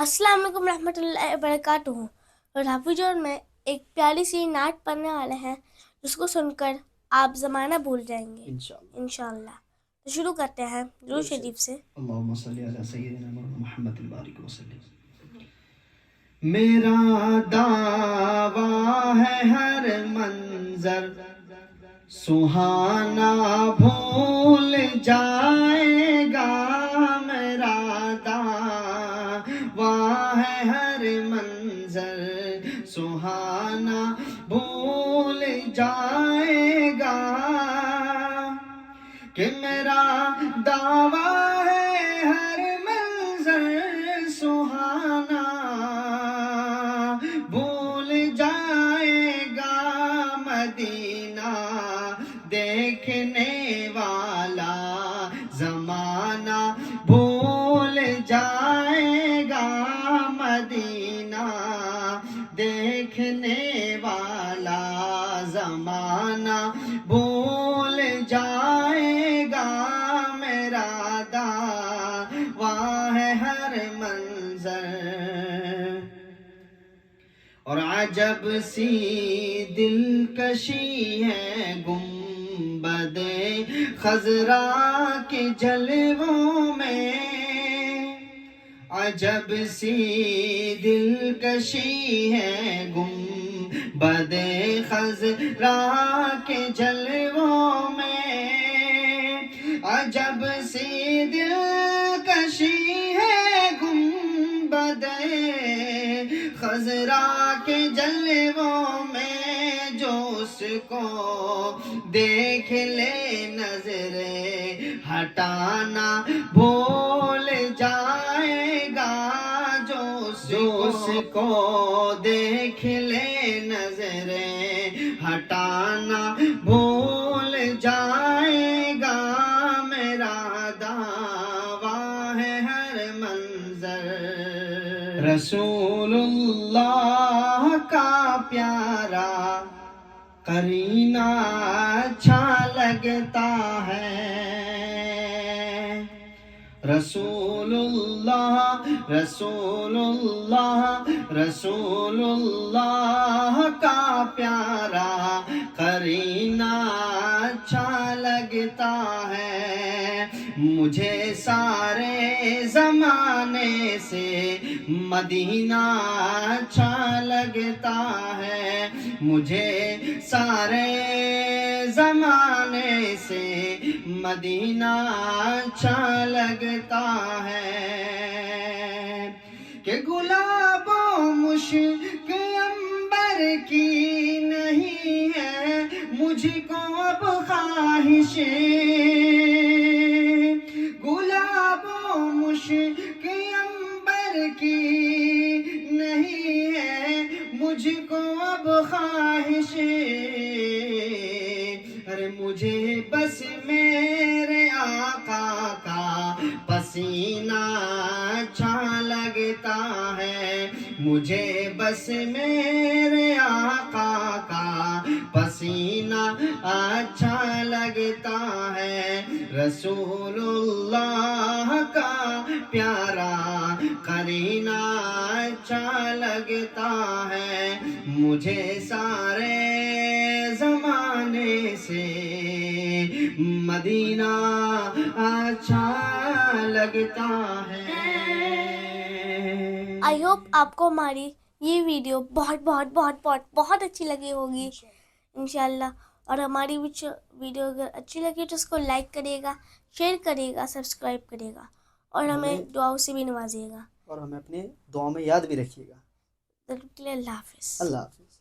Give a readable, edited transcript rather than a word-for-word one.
السلام علیکم رحمۃ اللہ وبرکاتہ. اور حافظ اور میں ایک پیاری سی نعت پڑھنے والے ہیں جس کو سن کر آپ زمانہ بھول جائیں گے انشاءاللہ. تو شروع کرتے ہیں درود شریف سے. اللہم صلی علی سیدنا محمد البارک وسلم. میرا دعویٰ ہے ہر منظر سہانا بھول جائے گا. میرا دعویٰ ہے ہر منظر سہانا بھول جائے گا. کہ میرا دعویٰ ہے ہر منظر سہانا بھول جائے گا. مدینہ دیکھنے والا زمانہ بھول جائے گا. مدینہ دیکھنے والا زمانہ بھول جائے گا. میرا دعویٰ ہے ہر منظر. اور عجب سی دلکشی ہے گنبد خضرا کے جلووں میں. عجب سی دلکشی ہے گنبد خضرا کے جلووں میں. عجب سی دلکشی ہے گنبد خضرا کے جلووں میں. جو اس کو دیکھ لے نظر ہٹانا بھول جائے گا. جو اس کو دیکھ لے نظر ہٹانا بھول جائے گا. میرا دعویٰ ہے ہر منظر رسول اللہ کا پیارا قرینہ اچھا لگتا ہے. رسول اللہ رسول اللہ رسول اللہ کا پیارا قرینہ اچھا لگتا ہے. مجھے سارے زمانے سے مدینہ اچھا لگتا ہے. مجھے سارے زمانے سے مدینہ اچھا لگتا ہے. کہ گلاب و مشک عنبر کی نہیں ہے مجھ کو اب خواہش. گلاب و مشک عنبر کی نہیں ہے مجھ کو اب خواہش. ارے مجھے بس میرے آقا کا پسینہ اچھا لگتا ہے. مجھے بس میرے آقا کا پسینہ اچھا لگتا ہے. رسول اللہ کا پیارا قرینہ اچھا لگتا ہے. مجھے سارے زمانے سے مدینہ اچھا لگتا ہے. آئی ہوپ آپ کو ہماری یہ ویڈیو بہت بہت بہت بہت بہت اچھی لگی ہوگی انشاءاللہ. اور ہماری ویڈیو اگر اچھی لگی تو اس کو لائک کریے گا, شیئر کریے گا, سبسکرائب کریے گا اور ہمیں دعاؤں سے بھی نوازیے گا. اور ہمیں اپنے دعاؤں میں یاد بھی رکھیے گا. اللہ حافظ. اللہ حافظ.